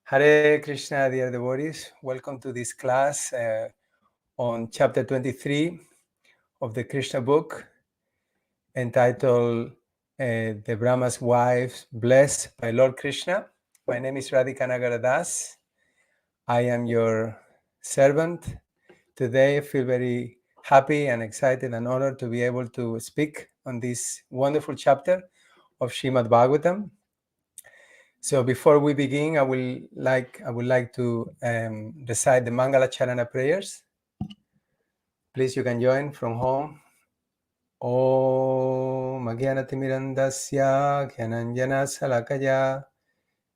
Hare Krishna, dear devotees. Welcome to this class on chapter 23 of the Krishna book entitled The Brahma's Wives Blessed by Lord Krishna. My name is Radhika Nagara. I am your servant. Today I feel very happy and excited and honored to be able to speak on this wonderful chapter of Śrīmad-Bhāgavatam. So before we begin, I would like to recite the Mangala Charana prayers. Please, you can join from home. Om Agyanatimirandasya Gyananjana Salakaya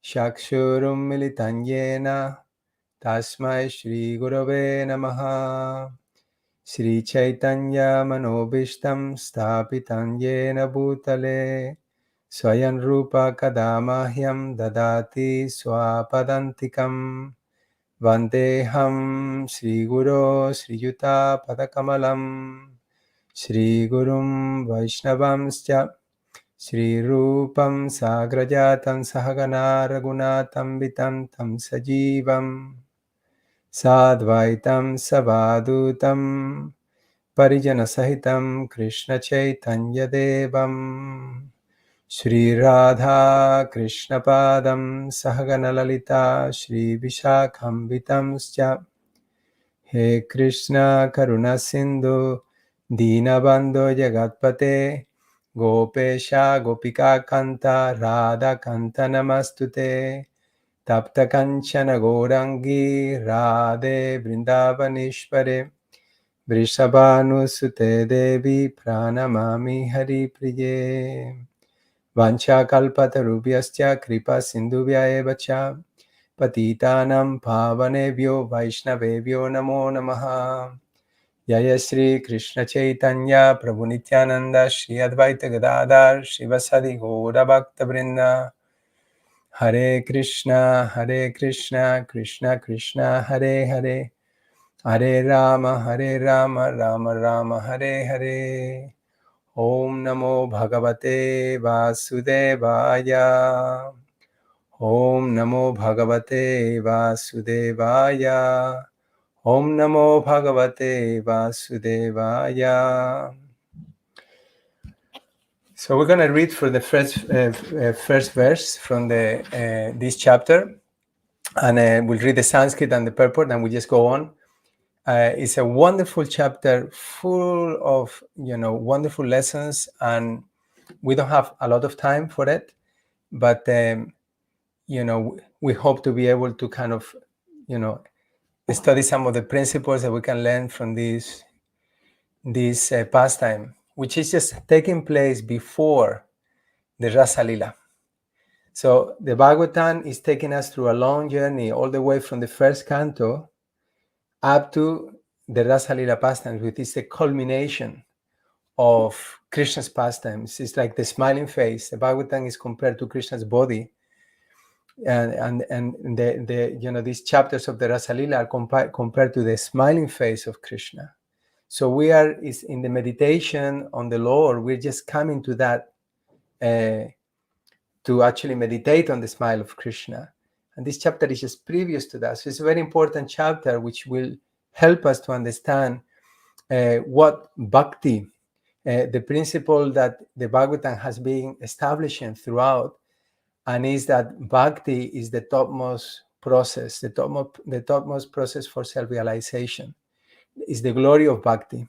Shakshurum Militanyena Tasmai Shri Gurave Namaha Shri Chaitanya Manobishtam Stapitanyena Bhutale Swayam Rupa Kadamahyam Dadati Swapadantikam Vandeham Sri Guru Sri Yuta Padakamalam Sri Gurum Vaishnavamscha Sri Rupam Sagrajatam Sahagana Raghunatam Vitam Tam Sajivam Sadvaitam Savadutam Parijana Sahitam Krishna Chaitanya Devam Shri Radha Krishna Padam Sahagana Lalita Shri Vishakhambitamscha He Krishna Karuna Sindhu Dinabandho Jagatpate Gopesha Gopika Kanta Radha Kanta Namastute Tapta Kanchana Gaurangi Radhe Vrindavanishvare Vrishabhanusute Devi Pranamami Hari Priye Vancha kalpatarubhyascha kripa sindhubhya eva cha patitanam pavanebhyo vaishnavebhyo namo namaha Jaya Shri Krishna Chaitanya Prabhu Nityananda Shri Advaita Gadadhar Shivasadi Gaura Bhakta Vrinda Hare Krishna Krishna Krishna Hare Hare Hare Rama Rama Rama Hare Hare Om Namo Bhagavate Vasudevaya Om Namo Bhagavate Vasudevaya Om Namo Bhagavate Vasudevaya. So we're going to read for the first verse from this chapter, and we'll read the Sanskrit and the purport, and we just go on. It's a wonderful chapter full of wonderful lessons, and we don't have a lot of time for it, but we hope to be able to kind of study some of the principles that we can learn from this pastime, which is just taking place before the Rasa Lila. So the Bhagavatam is taking us through a long journey all the way from the first canto up to the Rasa Lila pastimes, which is the culmination of Krishna's pastimes. It's like the smiling face. The Bhagavatam is compared to Krishna's body, and these chapters of the Rasa Lila are compared to the smiling face of Krishna. So we are in the meditation on the Lord. We're just coming to that to actually meditate on the smile of Krishna, and this chapter is just previous to that. So it's a very important chapter which will help us to understand what bhakti, the principle that the Bhagavatam has been establishing throughout, and is that bhakti is the topmost process, the topmost process for self-realization. Is the glory of bhakti.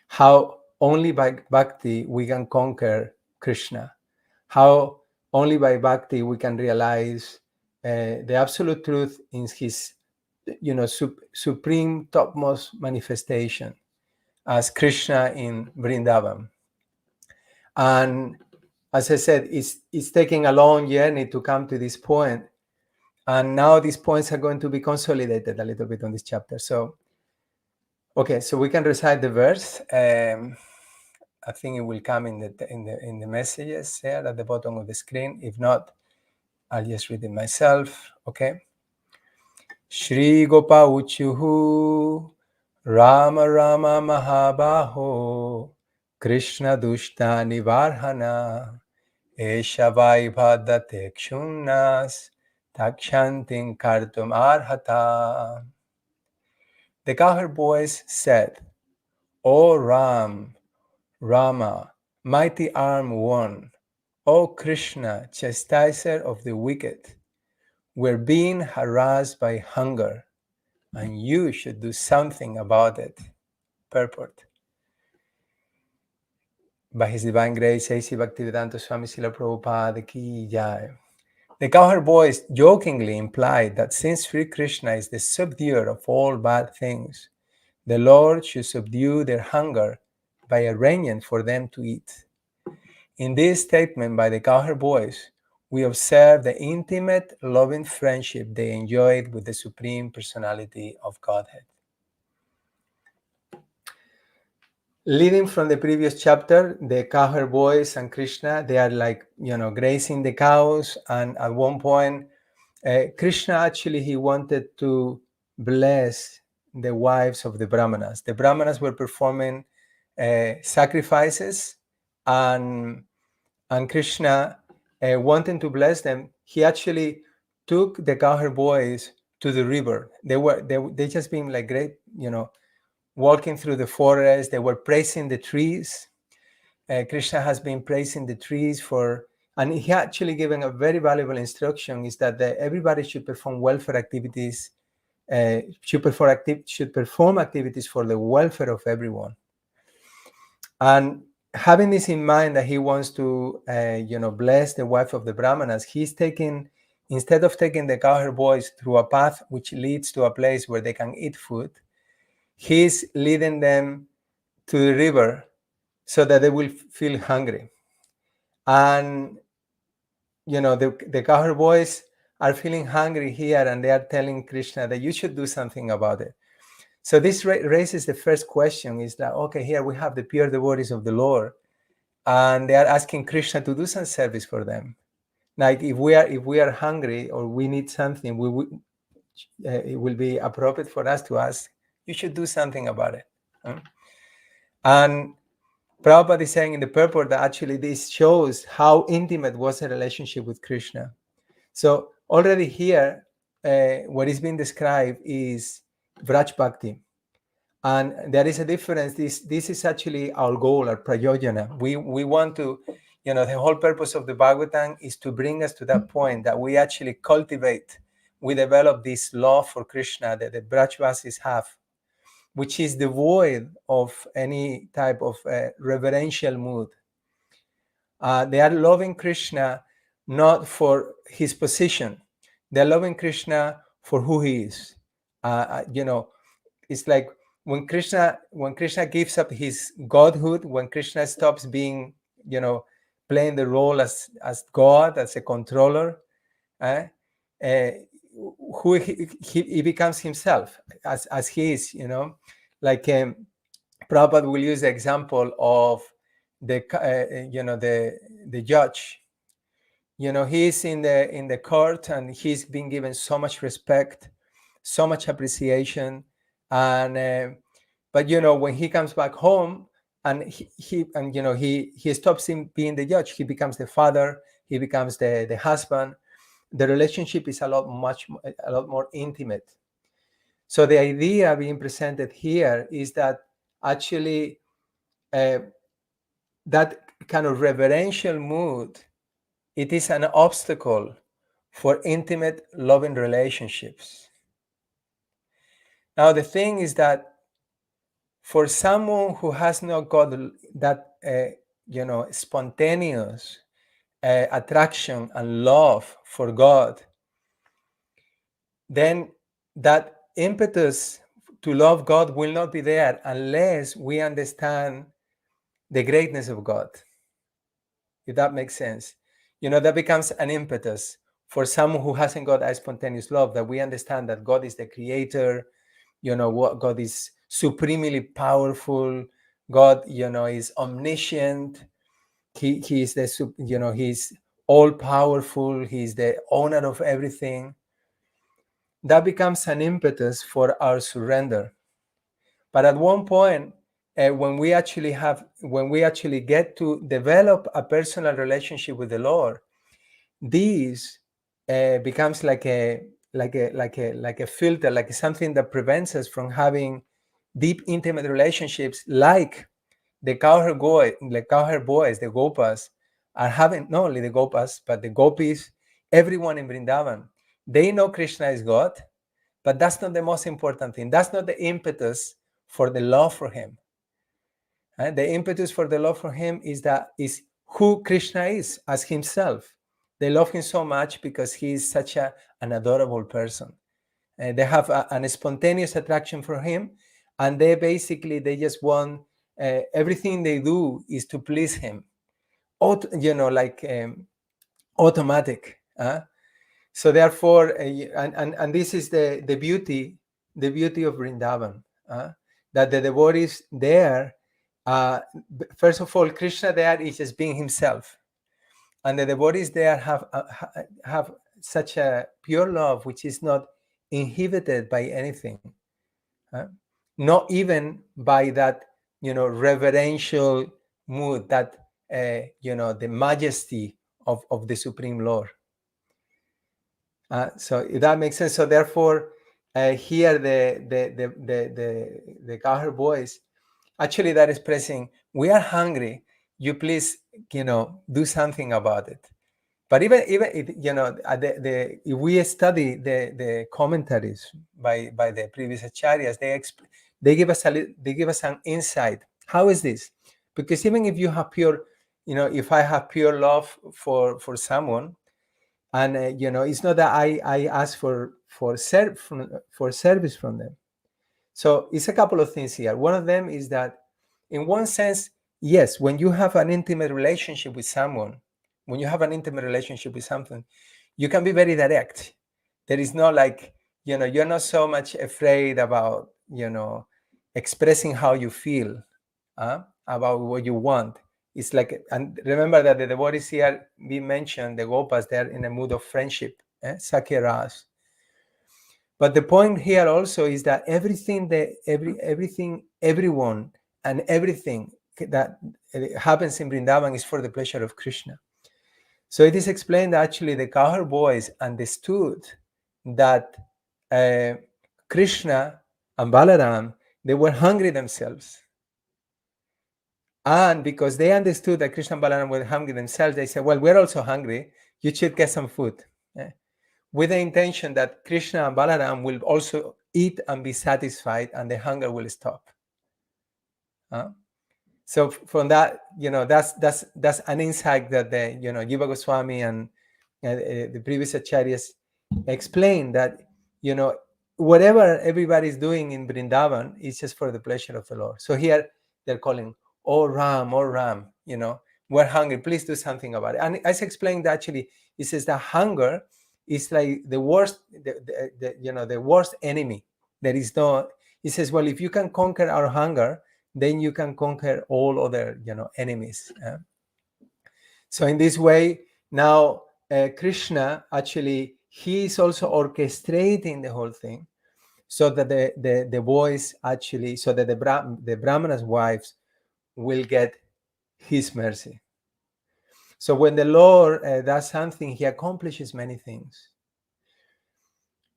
How only by bhakti we can conquer Krishna. How only by bhakti we can realize the absolute truth in his supreme topmost manifestation as Krishna in Vrindavan. And as I said, it's taking a long journey to come to this point, and now these points are going to be consolidated a little bit on this chapter. So okay, so we can recite the verse. I think it will come in the messages there at the bottom of the screen. If not, I'll just read it myself. Okay. Shri Gopa Uchuhu Rama Rama Mahabaho Krishna Dushta Nivarhana Esha Vaibhada Tekshunnas takshantin kartum arhata. The cowherd boys said, O Rama, mighty arm one, O Krishna, chastiser of the wicked, we're being harassed by hunger, and you should do something about it. Purport. By His Divine Grace, A.C. Bhaktivedanta Swami Srila Prabhupada Ki Jai. The cowherd boys jokingly implied that since Sri Krishna is the subduer of all bad things, the Lord should subdue their hunger by arranging for them to eat. In this statement by the cowherd boys, we observe the intimate, loving friendship they enjoyed with the Supreme Personality of Godhead. Leading from the previous chapter, the cowherd boys and Krishna, they are like, grazing the cows. And at one point, Krishna actually, he wanted to bless the wives of the Brahmanas. The Brahmanas were performing sacrifices, and Krishna, wanting to bless them, he actually took the cowherd boys to the river. They just been like great, walking through the forest. They were praising the trees. Krishna has been praising the trees and he actually given a very valuable instruction, is that everybody should perform welfare activities, should perform activities for the welfare of everyone. And having this in mind, that he wants to, bless the wife of the Brahmanas, instead of taking the cowherd boys through a path which leads to a place where they can eat food, he's leading them to the river so that they will feel hungry. And, the cowherd boys are feeling hungry here, and they are telling Krishna that you should do something about it. So this raises the first question, is that, okay, here we have the pure devotees of the Lord, and they are asking Krishna to do some service for them. Like if we are hungry or we need something, it will be appropriate for us to ask, you should do something about it. And Prabhupada is saying in the purport that actually this shows how intimate was the relationship with Krishna. So already here, what is being described is Vraj Bhakti. And there is a difference. This is actually our goal, our prayojana. We want to, the whole purpose of the Bhagavatam is to bring us to that point that we actually cultivate, we develop this love for Krishna that the Brajvasis have, which is devoid of any type of reverential mood. They are loving Krishna not for his position. They're loving Krishna for who he is. It's like when Krishna gives up his godhood, when Krishna stops being, playing the role as God, as a controller, who he becomes himself as he is, like Prabhupada will use the example of the judge. He's in the court, and he's been given so much respect, so much appreciation, and but when he comes back home, and he stops being the judge, he becomes the father, he becomes the husband. The relationship is a lot more intimate. So the idea being presented here is that actually that kind of reverential mood, it is an obstacle for intimate, loving relationships. Now, the thing is that for someone who has not got that, spontaneous attraction and love for God, then that impetus to love God will not be there unless we understand the greatness of God. If that makes sense. That becomes an impetus for someone who hasn't got a spontaneous love, that we understand that God is the creator, what God is supremely powerful. God, is omniscient. He is he's all powerful. He's the owner of everything. That becomes an impetus for our surrender. But at one point, when we actually get to develop a personal relationship with the Lord, these becomes like a filter, like something that prevents us from having deep, intimate relationships, like the cowherd boys, the gopas, are having. Not only the gopas, but the gopis, everyone in Vrindavan. They know Krishna is God, but that's not the most important thing. That's not the impetus for the love for him. The impetus for the love for him is who Krishna is as himself. They love him so much because he is such an adorable person. They have a spontaneous attraction for him, and they just want everything they do is to please him. Automatic. So therefore, and this is the beauty of Vrindavan, that the devotees there, first of all, Krishna there is just being himself, and the devotees there have such a pure love which is not inhibited by anything, not even by that reverential mood, that the majesty of the Supreme Lord. So if that makes sense. So therefore, here the cowherd boys, actually that is expressing, we are hungry. You please, do something about it. But even if we study the commentaries by the previous acharyas, they give us an insight. How is this? Because even if you have pure, if I have pure love for someone, and it's not that I ask for service from them. So it's a couple of things here. One of them is that, in one sense, yes, when you have an intimate relationship with someone, you can be very direct. There is no you're not so much afraid about expressing how you feel, about what you want. It's like, and remember that the devotees here, we mentioned the gopas, they're in a mood of friendship, sakya-ras. But the point here also is that everything, everyone, and everything that happens in Vrindavan is for the pleasure of Krishna. So it is explained that actually the cowherd boys understood that Krishna and Balaram, they were hungry themselves. And because they understood that Krishna and Balaram were hungry themselves, they said, well, we're also hungry. You should get some food. With the intention that Krishna and Balaram will also eat and be satisfied, and the hunger will stop. So from that, that's an insight that the Jiva Goswami and the previous acharyas explain, that whatever everybody's doing in Vrindavan is just for the pleasure of the Lord. So here they're calling, oh Ram, we're hungry, please do something about it. And as explained, actually, it says that hunger is like the worst, the worst enemy. There is no. He says, well, if you can conquer our hunger, then you can conquer all other, enemies. So in this way, now Krishna, actually, he is also orchestrating the whole thing, so that the boys actually, so that the Brahmanas' wives will get his mercy. So when the Lord does something, he accomplishes many things.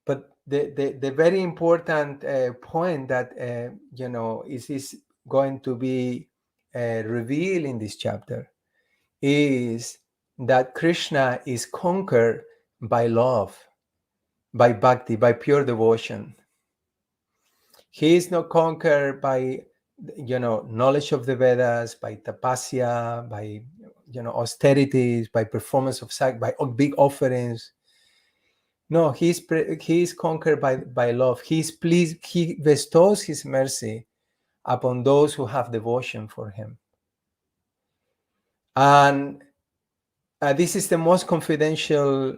But the very important point that is going to be revealed in this chapter is that Krishna is conquered by love, by bhakti, by pure devotion. He is not conquered by knowledge of the Vedas, by tapasya, by austerities, by performance of by big offerings. No, he is conquered by love. He is pleased. He bestows his mercy upon those who have devotion for him. And this is the most confidential,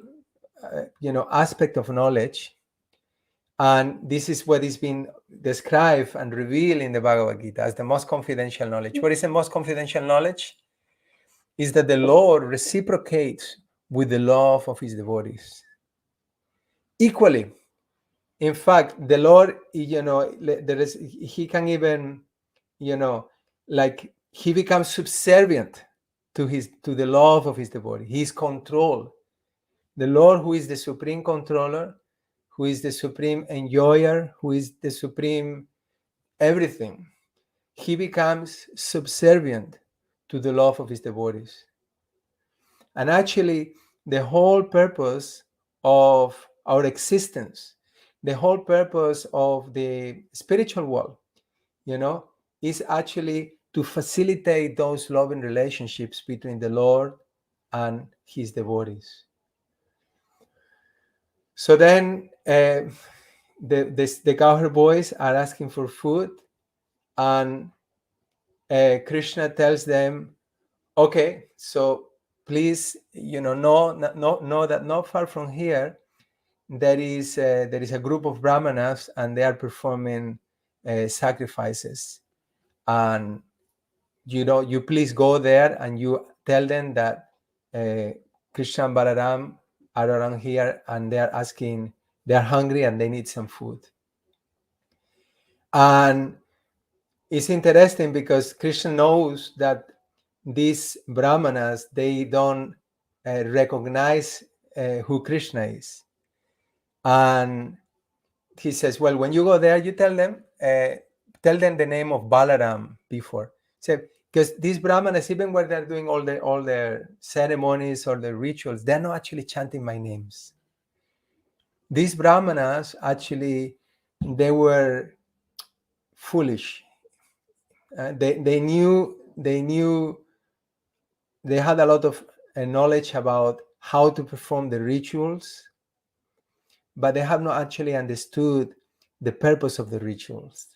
aspect of knowledge. And this is what is being described and revealed in the Bhagavad Gita as the most confidential knowledge. What is the most confidential knowledge? Is that the Lord reciprocates with the love of his devotees equally. In fact, the Lord, he can even, he becomes subservient to the love of his devotee. He's controlled The Lord, who is the supreme controller, who is the supreme enjoyer, who is the supreme everything, he becomes subservient to the love of his devotees. And actually, the whole purpose of our existence, the whole purpose of the spiritual world, is actually to facilitate those loving relationships between the Lord and his devotees. So then the Gaura boys are asking for food, and Krishna tells them, okay, so please, know that not far from here, there is a group of Brahmanas, and they are performing sacrifices. And you please go there and you tell them that Krishna and Balaram are around here, and they are hungry and they need some food. And it's interesting because Krishna knows that these Brahmanas, they don't recognize who Krishna is. And he says, well, when you go there, you tell them the name of Balaram before. So, because these Brahmanas, even when they're doing all their ceremonies or their rituals, they're not actually chanting my names. These Brahmanas, actually, they were foolish. They had a lot of knowledge about how to perform the rituals, but they have not actually understood the purpose of the rituals.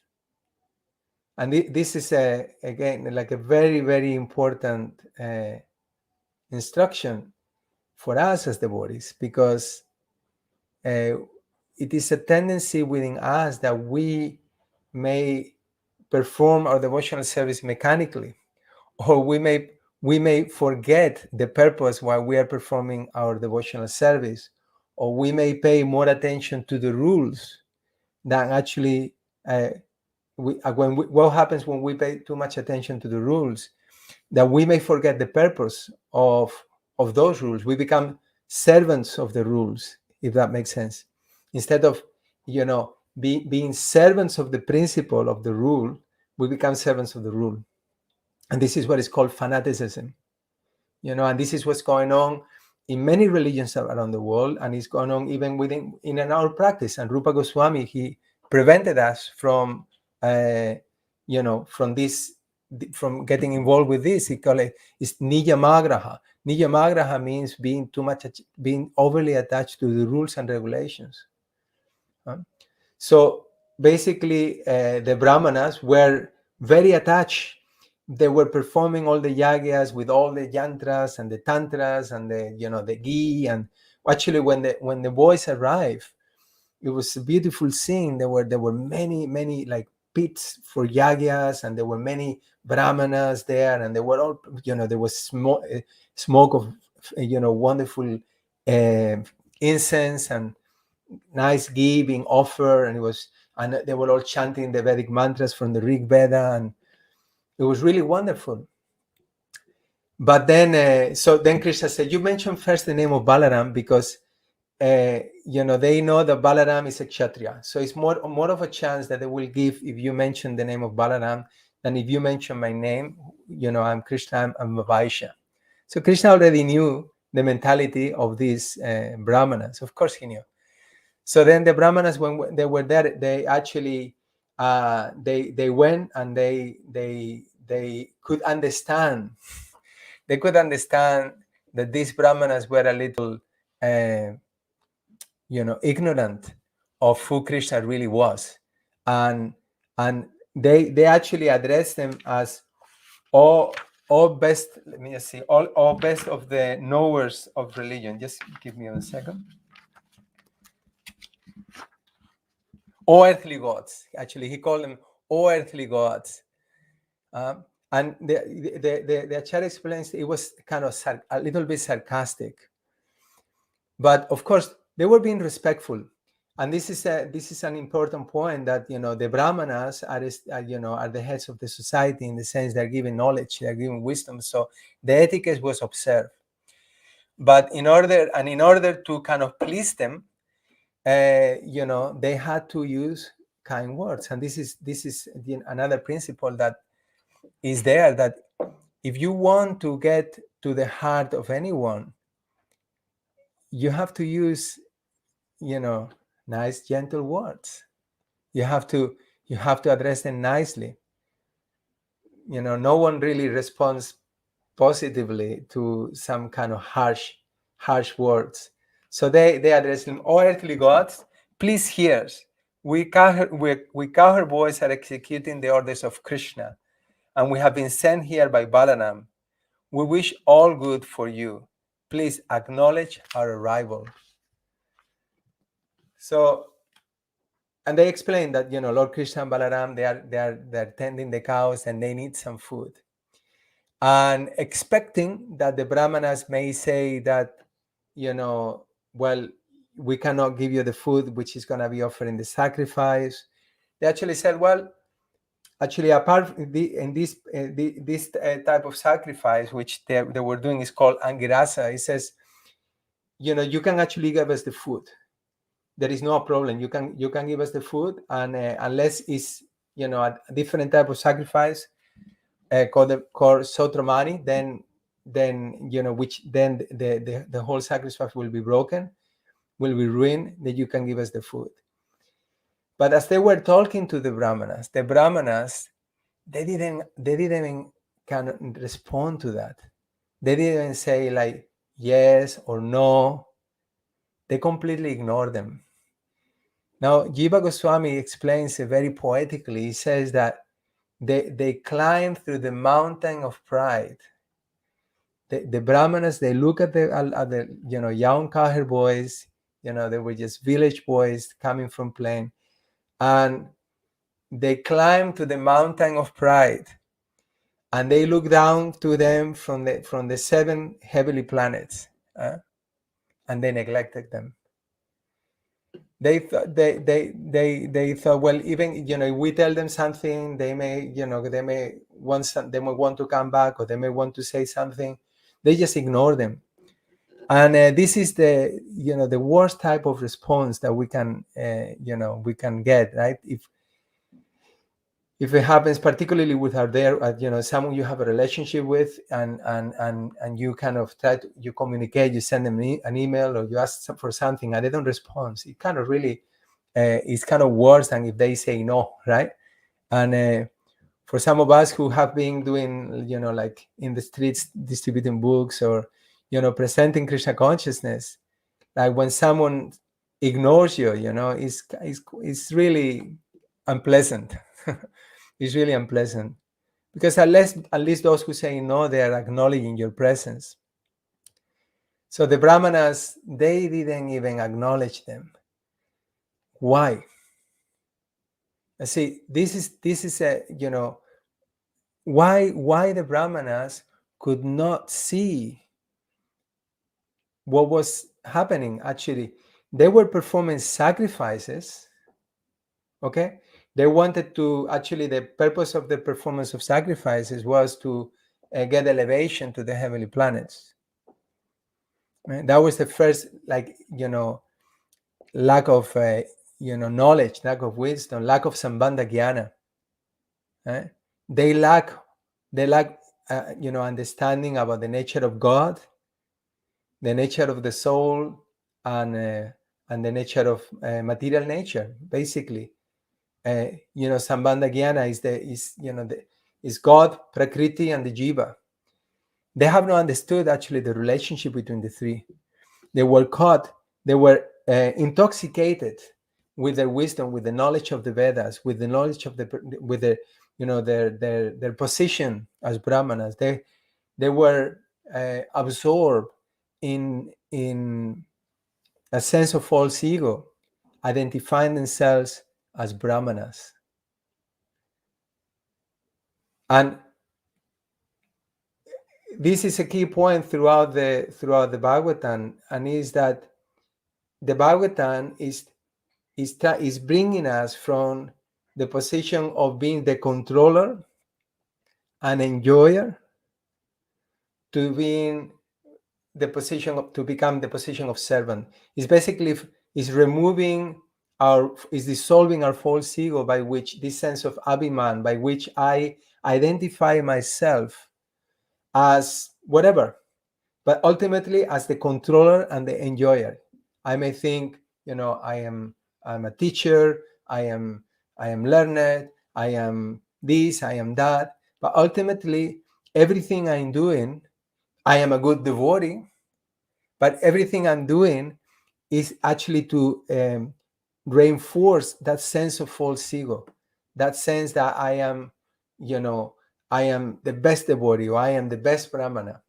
And this is again like a very, very important instruction for us as devotees, because it is a tendency within us that we may perform our devotional service mechanically, or we may forget the purpose why we are performing our devotional service, or we may pay more attention to the rules than actually what happens when we pay too much attention to the rules, that we may forget the purpose of those rules. We become servants of the rules, if that makes sense. Instead of being servants of the principle of the rule, we become servants of the rule. And this is what is called fanaticism. And this is what's going on in many religions around the world, and it's going on even in our practice. And Rupa Goswami, he prevented us from from getting involved with this. He called it's nijamagraha. Nijamagraha means being overly attached to the rules and regulations. So basically, the Brahmanas were very attached. They were performing all the yagyas with all the yantras and the tantras and the ghee. And actually, when the boys arrived, it was a beautiful scene. There were many like pits for yagyas, and there were many Brahmanas there, and they were all there was smoke of wonderful incense and nice ghee being offered, and they were all chanting the Vedic mantras from the Rig Veda, and it was really wonderful. But then Krishna said, you mentioned first the name of Balaram because they know that Balaram is a Kshatriya. So it's more of a chance that they will give if you mention the name of Balaram than if you mention my name. I'm Krishna, I'm a Vaishya. So Krishna already knew the mentality of these Brahmanas. Of course he knew. So then the Brahmanas, when they were there, they actually they went and they could understand. They could understand that these Brahmanas were a little ignorant of who Krishna really was, and they actually addressed them as all best. Let me just see, all best of the knowers of religion. Just give me a second. All earthly gods. Actually, he called them all earthly gods. And the Acharya explains it was kind of a little bit sarcastic, but of course they were being respectful. And this is an important point, that the Brahmanas are the heads of the society, in the sense they're giving knowledge, they're giving wisdom. So the etiquette was observed. But in order to kind of please them, they had to use kind words. And this is another principle that is there, that if you want to get to the heart of anyone, you have to use, nice, gentle words. You have to address them nicely. No one really responds positively to some kind of harsh words. So they address them, "Oh, earthly gods, please hear us. We cowherd boys are executing the orders of Krishna, and we have been sent here by Balaram. We wish all good for you. Please acknowledge our arrival." So, and they explain that, Lord Krishna and Balaram, they're tending the cows and they need some food. And expecting that the Brahmanas may say that, well, we cannot give you the food which is going to be offered in the sacrifice. They actually said, well, actually, apart in this type of sacrifice, which they were doing, is called Angirasa. It says, you can actually give us the food. There is no problem. You can give us the food, and unless it's a different type of sacrifice called Sotramani, then which then the whole sacrifice will be broken, will be ruined. That you can give us the food. But as they were talking to the Brahmanas, they didn't kind of respond to that. They didn't say like yes or no. They completely ignored them. Now, Jiva Goswami explains it very poetically. He says that they climb through the mountain of pride. The Brahmanas, they look at the young cowherd boys. They were just village boys coming from plain, and they climb to the mountain of pride, and they look down to them from the 7 heavenly planets, and they neglected them. They thought they thought, well, even if we tell them something, they may want to come back, or they may want to say something. They just ignore them, and this is the worst type of response that we can get, right? If it happens, particularly with someone you have a relationship with, and you kind of you communicate, you send them an email, or you ask for something and they don't respond, it kind of really it's kind of worse than if they say no, right? And for some of us who have been doing, like in the streets distributing books, or presenting Krishna consciousness, like when someone ignores you, it's really unpleasant. It's really unpleasant, because at least those who say no, they are acknowledging your presence. So the Brahmanas, they didn't even acknowledge them. Why? See, this is a why the Brahmanas could not see what was happening. Actually, they were performing sacrifices. Okay, they wanted to, actually, the purpose of the performance of sacrifices was to get elevation to the heavenly planets. Right? That was the first, lack of knowledge, lack of wisdom, lack of sambandha jnana. Right? They lack understanding about the nature of God, the nature of the soul, and the nature of material nature, basically. Sambandha jnana is God, Prakriti, and the Jiva. They have not understood actually the relationship between the three. They were caught. They were intoxicated with their wisdom, with the knowledge of the Vedas, with the knowledge of their position as Brahmanas. They were absorbed in a sense of false ego, identifying themselves as Brahmanas. And this is a key point throughout the Bhagavatam, and is that the Bhagavatam is bringing us from the position of being the controller and enjoyer to being the position to become the position of servant. It's basically is removing is dissolving our false ego, by which this sense of abhiman, by which I identify myself as whatever, but ultimately as the controller and the enjoyer. I may think, I'm a teacher, I am learned, I am this, I am that, but ultimately everything I'm doing, I am a good devotee, but everything I'm doing is actually to reinforce that sense of false ego, that sense that I am, I am the best devotee, or I am the best Brahmana.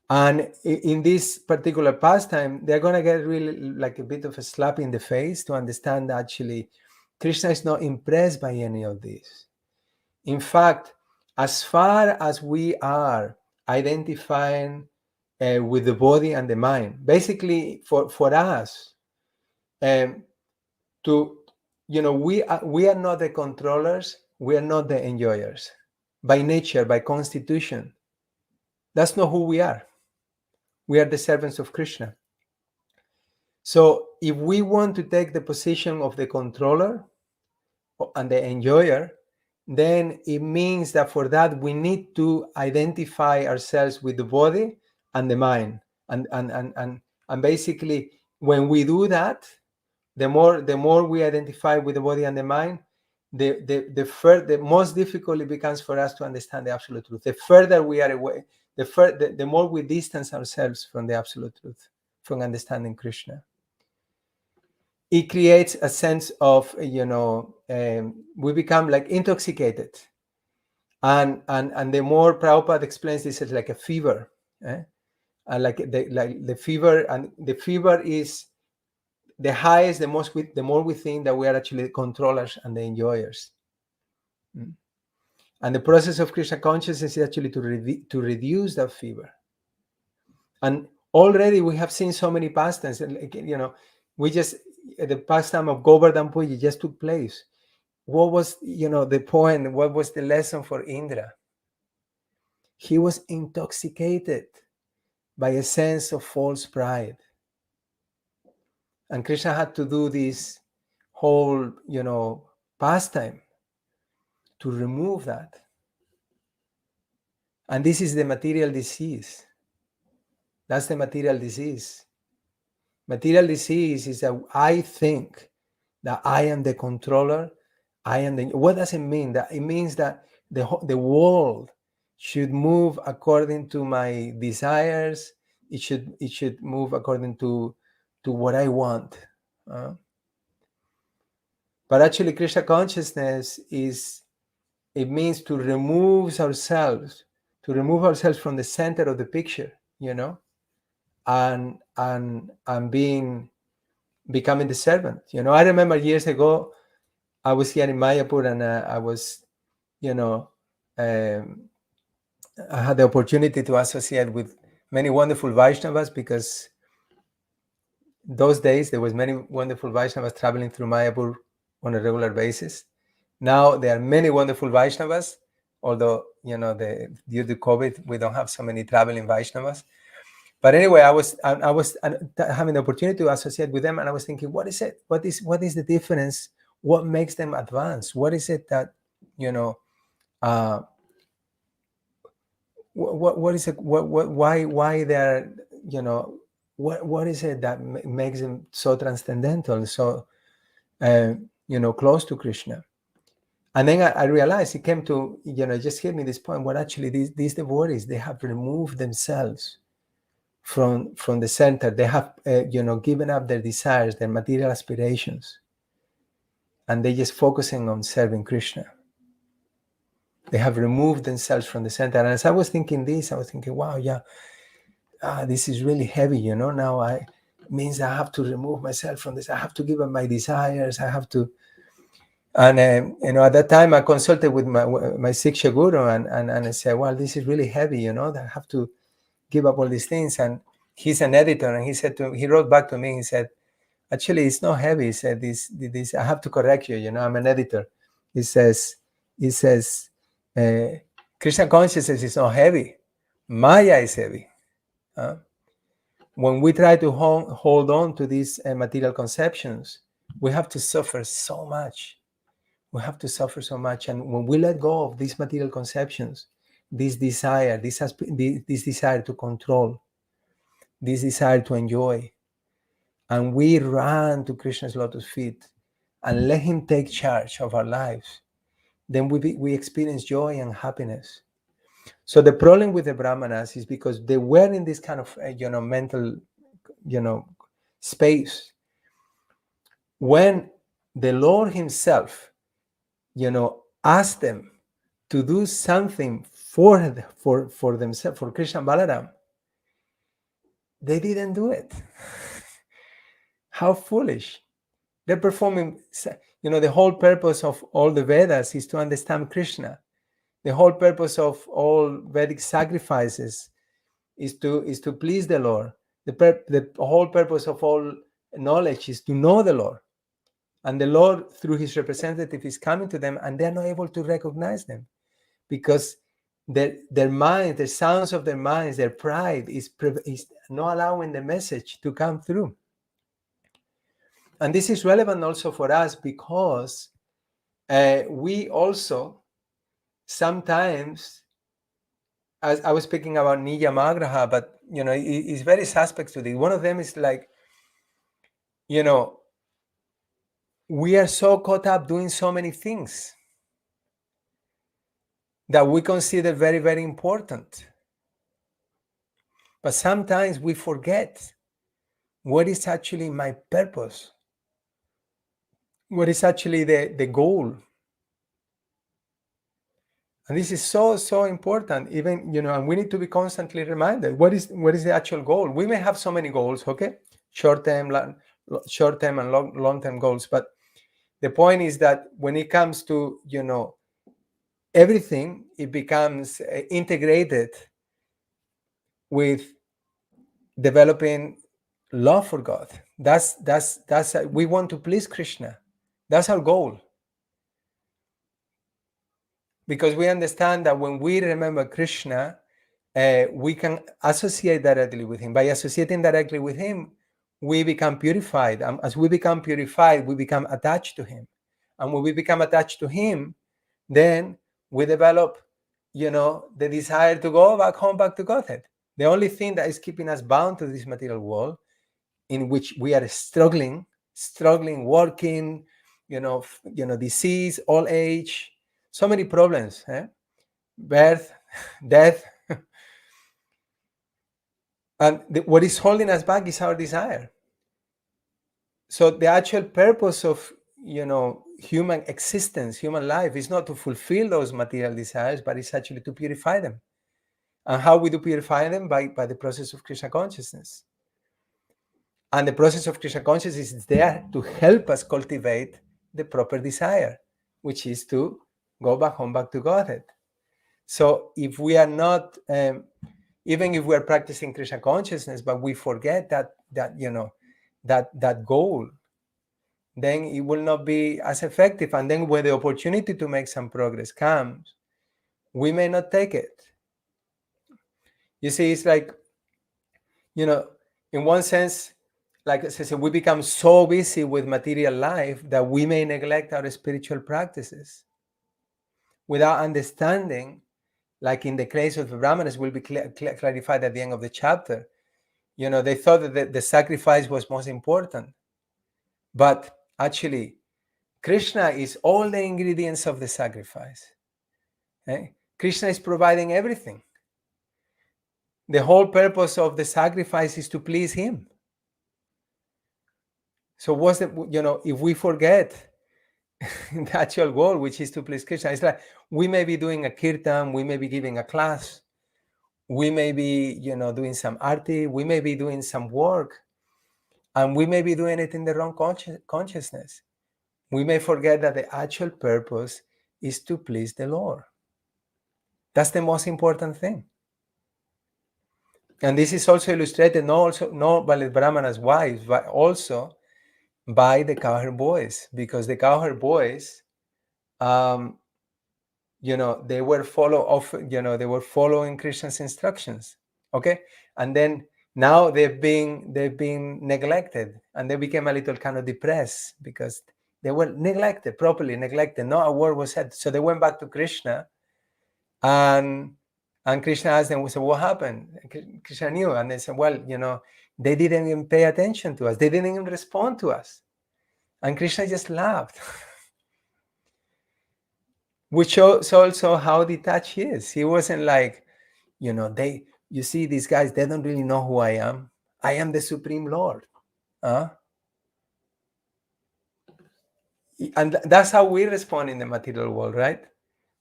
And in this particular pastime, they're going to get really like a bit of a slap in the face to understand that actually Krishna is not impressed by any of this. In fact, as far as we are identifying with the body and the mind, basically for us, we are not the controllers, we are not the enjoyers. By nature, by constitution, that's not who we are. We are the servants of Krishna. So if we want to take the position of the controller and the enjoyer, then it means that for that we need to identify ourselves with the body and the mind. And basically, when we do that, the more we identify with the body and the mind, the most difficult it becomes for us to understand the absolute truth. The further we are away, the more we distance ourselves from the absolute truth, from understanding Krishna. It creates a sense of, we become like intoxicated. And the more Prabhupada explains this as like a fever. Like the fever, and the fever is the highest, the more we think that we are actually the controllers and the enjoyers. And the process of Krishna consciousness is actually to reduce that fever. And already we have seen so many pastimes. We just, the pastime of Govardhan Puja just took place. What was, the point? What was the lesson for Indra? He was intoxicated by a sense of false pride. And Krishna had to do this whole, pastime to remove that. And this is the material disease. That's the material disease. Material disease is that I think that I am the controller. What does it mean? That it means that the world should move according to my desires. It should move according to what I want. But actually, Krishna consciousness it means to remove ourselves from the center of the picture, and becoming the servant. I remember years ago, I was here in Mayapur, and I was, I had the opportunity to associate with many wonderful Vaishnavas, because those days there was many wonderful Vaishnavas traveling through Mayapur on a regular basis. Now there are many wonderful Vaishnavas, although due to COVID we don't have so many traveling Vaishnavas. But anyway, I was having the opportunity to associate with them, and I was thinking, what is it? What is the difference? What makes them advance? What is it that what is it? Why they're what is it that makes them so transcendental, so close to Krishna? And then I realized it came to it just hit me this point where actually these devotees, they have removed themselves from the center. They have given up their desires, their material aspirations, and they're just focusing on serving Krishna. They have removed themselves from the center. And as I was thinking this, I was thinking, wow, yeah, this is really heavy, now means I have to remove myself from this. I have to give up my desires. I have to. And at that time I consulted with my Siksha Guru, and I said, well, this is really heavy, that I have to give up all these things. And he's an editor, and he wrote back to me. He said, actually, it's not heavy. He said, this I have to correct you. I'm an editor. He says, Krishna consciousness is not heavy. Maya is heavy. When we try to hold on to these material conceptions, we have to suffer so much. We have to suffer so much. And when we let go of these material conceptions, this desire, this desire to control, this desire to enjoy, and we run to Krishna's lotus feet and let him take charge of our lives, then we experience joy and happiness. So the problem with the Brahmanas is because they were in this kind of mental space when the Lord himself asked them to do something for themselves, for Krishna and Balaram. They didn't do it. How foolish. They're performing, the whole purpose of all the Vedas is to understand Krishna. The whole purpose of all Vedic sacrifices is to please the Lord. The whole purpose of all knowledge is to know the Lord. And the Lord, through his representative, is coming to them, and they're not able to recognize them because their mind, the sounds of their minds, their pride is not allowing the message to come through. And this is relevant also for us because we also sometimes, as I was speaking about Niyam Agraha, but it's various aspects to this. One of them is like, we are so caught up doing so many things that we consider very, very important. But sometimes we forget what is actually my purpose, what is actually the goal. And this is so, so important, even, and we need to be constantly reminded, what is the actual goal? We may have so many goals, okay? Short-term and long-term goals. But the point is that when it comes to, everything, it becomes integrated with developing love for God. That's we want to please Krishna. That's our goal. Because we understand that when we remember Krishna, we can associate directly with him. By associating directly with him, we become purified. And as we become purified, we become attached to him. And when we become attached to him, then we develop, the desire to go back home, back to Godhead. The only thing that is keeping us bound to this material world, in which we are struggling, working, disease, old age, so many problems, birth, death. And what is holding us back is our desire. So the actual purpose of, human existence, human life, is not to fulfill those material desires, but it's actually to purify them. And how we do purify them? By the process of Krishna consciousness. And the process of Krishna consciousness is there to help us cultivate the proper desire, which is to go back home, back to Godhead. So if we are not, even if we are practicing Krishna consciousness, but we forget that goal, then it will not be as effective. And then when the opportunity to make some progress comes, we may not take it. You see, it's like, in one sense, like I said, we become so busy with material life that we may neglect our spiritual practices without understanding, like in the case of the Brahmanas, will be clarified at the end of the chapter. They thought that the sacrifice was most important. But actually, Krishna is all the ingredients of the sacrifice. Krishna is providing everything. The whole purpose of the sacrifice is to please him. So what's if we forget the actual goal, which is to please Krishna, it's like we may be doing a kirtan, we may be giving a class, we may be, doing some arti, we may be doing some work, and we may be doing it in the wrong consciousness. We may forget that the actual purpose is to please the Lord. That's the most important thing. And this is also illustrated not by the Brahmanas' wives, but also by the cowherd boys, because the cowherd boys, they were following Krishna's instructions. Okay, and then now they've been neglected, and they became a little kind of depressed because they were neglected, properly neglected. No a word was said. So they went back to Krishna, and Krishna asked them, so what happened? Krishna knew, and they said, well, they didn't even pay attention to us. They didn't even respond to us. And Krishna just laughed. Which shows also how detached he is. He wasn't like, you see, these guys, they don't really know who I am. I am the Supreme Lord. And that's how we respond in the material world, right?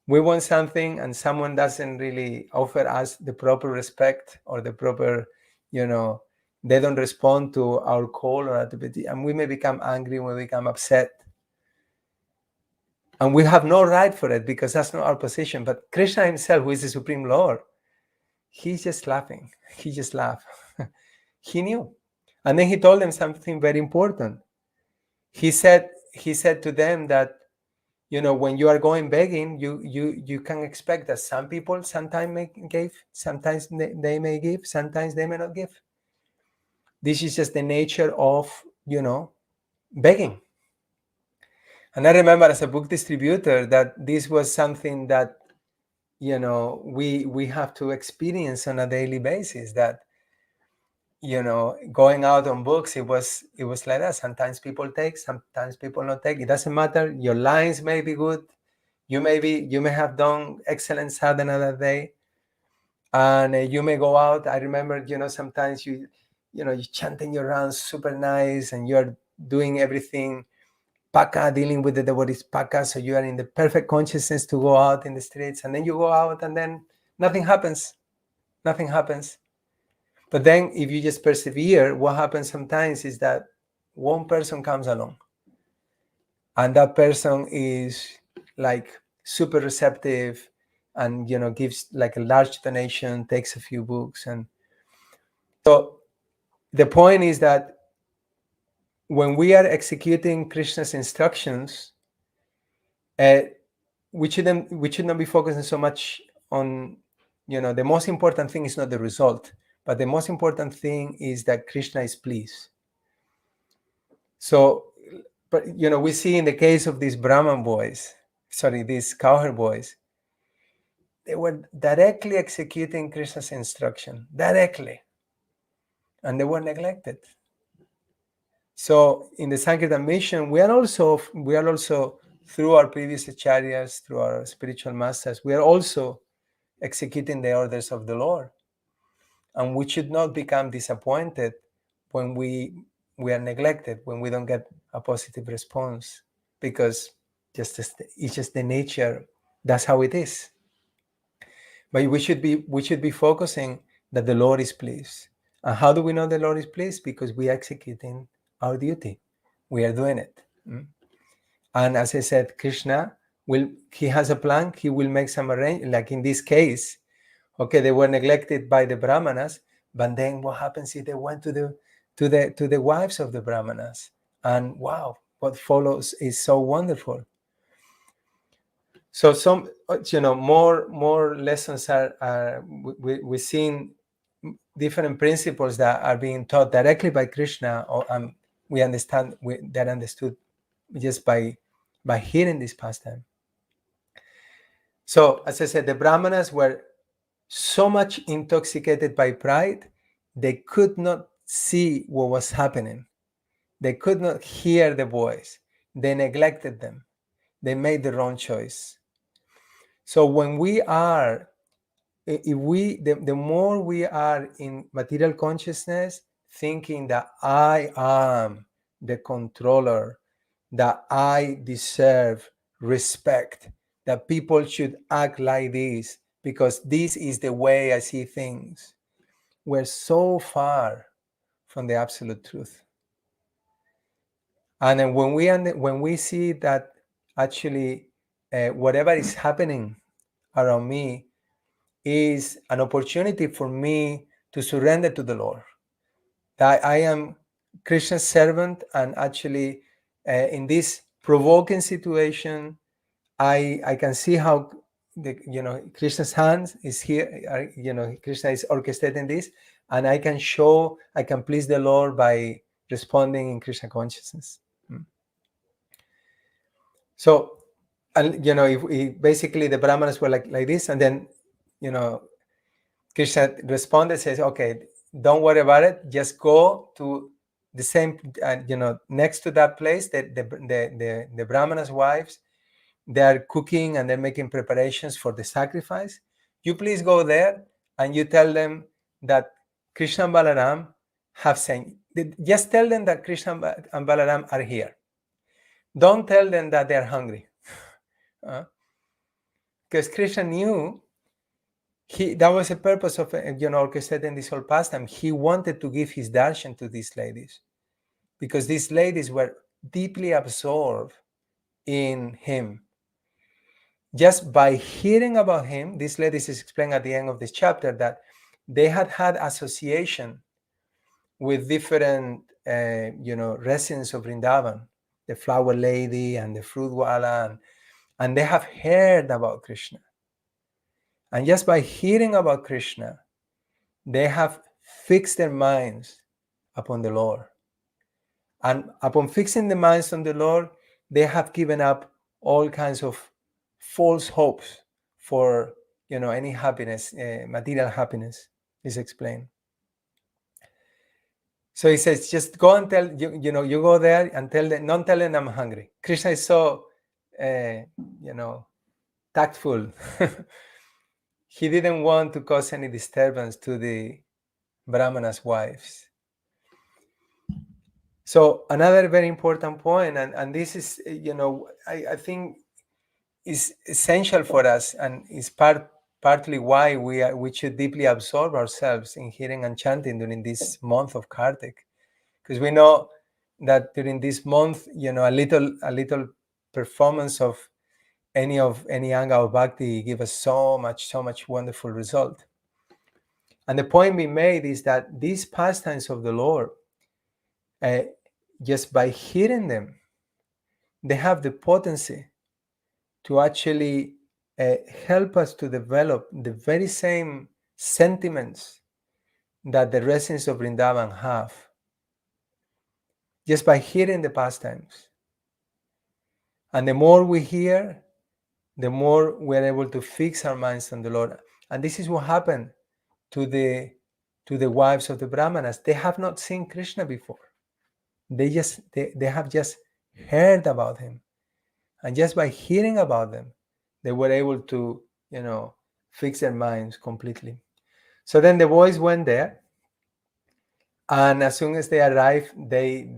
We want something and someone doesn't really offer us the proper respect or the proper, they don't respond to our call or activity, and we may become angry, we become upset. And we have no right for it because that's not our position. But Krishna himself, who is the Supreme Lord, he's just laughing. He just laughed. He knew. And then he told them something very important. He said to them that, when you are going begging, you can expect that some people sometimes may give, sometimes they may give, sometimes they may not give. This is just the nature of, begging. And I remember as a book distributor that this was something that, we have to experience on a daily basis, that, going out on books, it was like that. Sometimes people take, sometimes people not take. It doesn't matter. Your lines may be good. You may have done excellent sadhana that day, and you may go out. I remember, sometimes you're chanting your rounds super nice, and you're doing everything paka, dealing with the devotees paka, so you are in the perfect consciousness to go out in the streets, and then you go out, and then nothing happens. But then if you just persevere, what happens sometimes is that one person comes along, and that person is like super receptive and gives like a large donation, takes a few books. And so the point is that when we are executing Krishna's instructions, we should not be focusing so much on, the most important thing is not the result, but the most important thing is that Krishna is pleased. So, but we see in the case of these these cowherd boys, they were directly executing Krishna's instruction, directly, and they were neglected. So in the Sankirtan mission, we are also through our previous acharyas, through our spiritual masters, we are also executing the orders of the Lord. And we should not become disappointed when we are neglected, when we don't get a positive response, because it's just the nature. That's how it is. But we should be focusing that the Lord is pleased. And how do we know the Lord is pleased? Because we are executing our duty. We are doing it. And as I said, Krishna he has a plan. He will make some arrangement. Like in this case, okay, they were neglected by the Brahmanas, but then what happens if they went to the wives of the Brahmanas? And wow, what follows is so wonderful. So some, more lessons are we're seeing different principles that are being taught directly by Krishna, or we understand that understood just by hearing this pastime. So as I said, the Brahmanas were so much intoxicated by pride, they could not see what was happening. They could not hear the voice. They neglected them. They made the wrong choice. So when we are, the more we are in material consciousness, thinking that I am the controller, that I deserve respect, that people should act like this because this is the way I see things, we're so far from the absolute truth. And then when we see that actually whatever is happening around me is an opportunity for me to surrender to the Lord, that I am Krishna's servant, and actually in this provoking situation, I can see how Krishna's hands is here. Krishna is orchestrating this, and I can please the Lord by responding in Krishna consciousness. So, and if basically the Brahmanas were like this, and then Krishna responded, says, okay, don't worry about it, just go to the same next to that place, the Brahmanas' wives, they are cooking and they're making preparations for the sacrifice. You please go there and you tell them that Krishna and Balaram have sent. Just tell them that Krishna and Balaram are here. Don't tell them that they're hungry. Because Krishna knew that was the purpose of orchestrating this whole pastime. He wanted to give his darshan to these ladies, because these ladies were deeply absorbed in him. Just by hearing about him, these ladies is explained at the end of this chapter that they had association with different residents of Vrindavan, the flower lady and the fruit wala, and they have heard about Krishna. And just by hearing about Krishna, they have fixed their minds upon the Lord. And upon fixing the minds on the Lord, they have given up all kinds of false hopes for any happiness, material happiness, is explained. So he says, just go and tell, you go there and tell them, don't tell them I'm hungry. Krishna is so, tactful. He didn't want to cause any disturbance to the Brahmanas' wives. So another very important point, and this is, I think is essential for us, and is partly why we should deeply absorb ourselves in hearing and chanting during this month of Kartik, because we know that during this month, a little performance of any anga of bhakti give us so much wonderful result. And the point we made is that these pastimes of the Lord, just by hearing them, they have the potency to actually help us to develop the very same sentiments that the residents of Vrindavan have, just by hearing the pastimes. And the more we hear, the more we're able to fix our minds on the Lord. And this is what happened to the wives of the Brahmanas. They have not seen Krishna before. They have just heard about him. And just by hearing about them, they were able to, fix their minds completely. So then the boys went there, and as soon as they arrived, they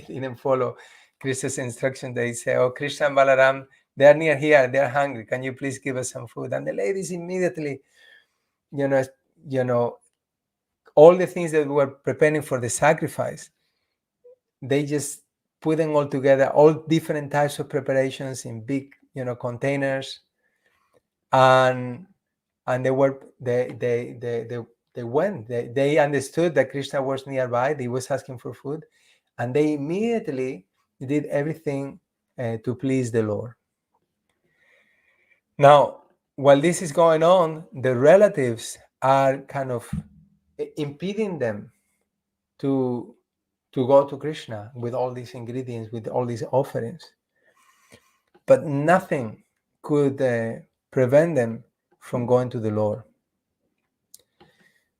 didn't follow Krishna's instruction. They say, oh, Krishna and Balaram, they're near here, they're hungry. Can you please give us some food? And the ladies immediately, all the things that we were preparing for the sacrifice, they just put them all together, all different types of preparations in big, containers, and they went. They understood that Krishna was nearby. He was asking for food, and they immediately did everything to please the Lord. Now, while this is going on, the relatives are kind of impeding them to go to Krishna with all these ingredients, with all these offerings. But nothing could prevent them from going to the Lord.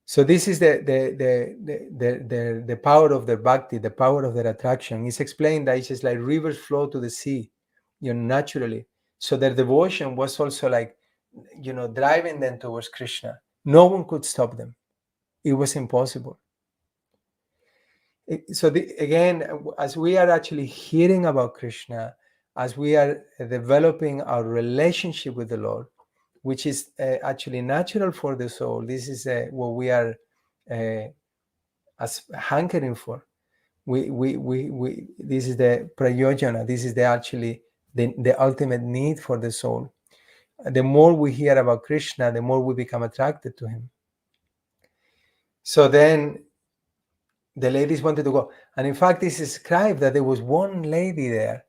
So this is the power of their bhakti, the power of their attraction. It's explained that it's just like rivers flow to the sea, naturally. So their devotion was also like, driving them towards Krishna. No one could stop them. It was impossible. So again, as we are actually hearing about Krishna, as we are developing our relationship with the Lord, which is actually natural for the soul, this is what we are as hankering for. We this is the prayojana. This is the ultimate need for the soul. The more we hear about Krishna, the more we become attracted to him. So then the ladies wanted to go. And in fact, it's described that there was one lady there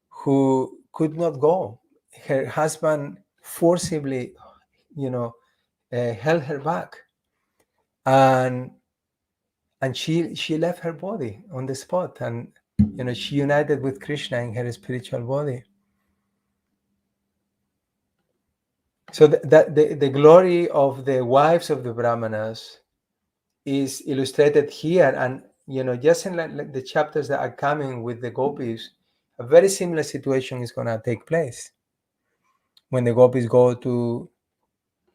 who could not go. Her husband forcibly, held her back, and she left her body on the spot, and she united with Krishna in her spiritual body. So the glory of the wives of the Brahmanas is illustrated here, and just in the chapters that are coming with the gopis, a very similar situation is going to take place when the gopis go to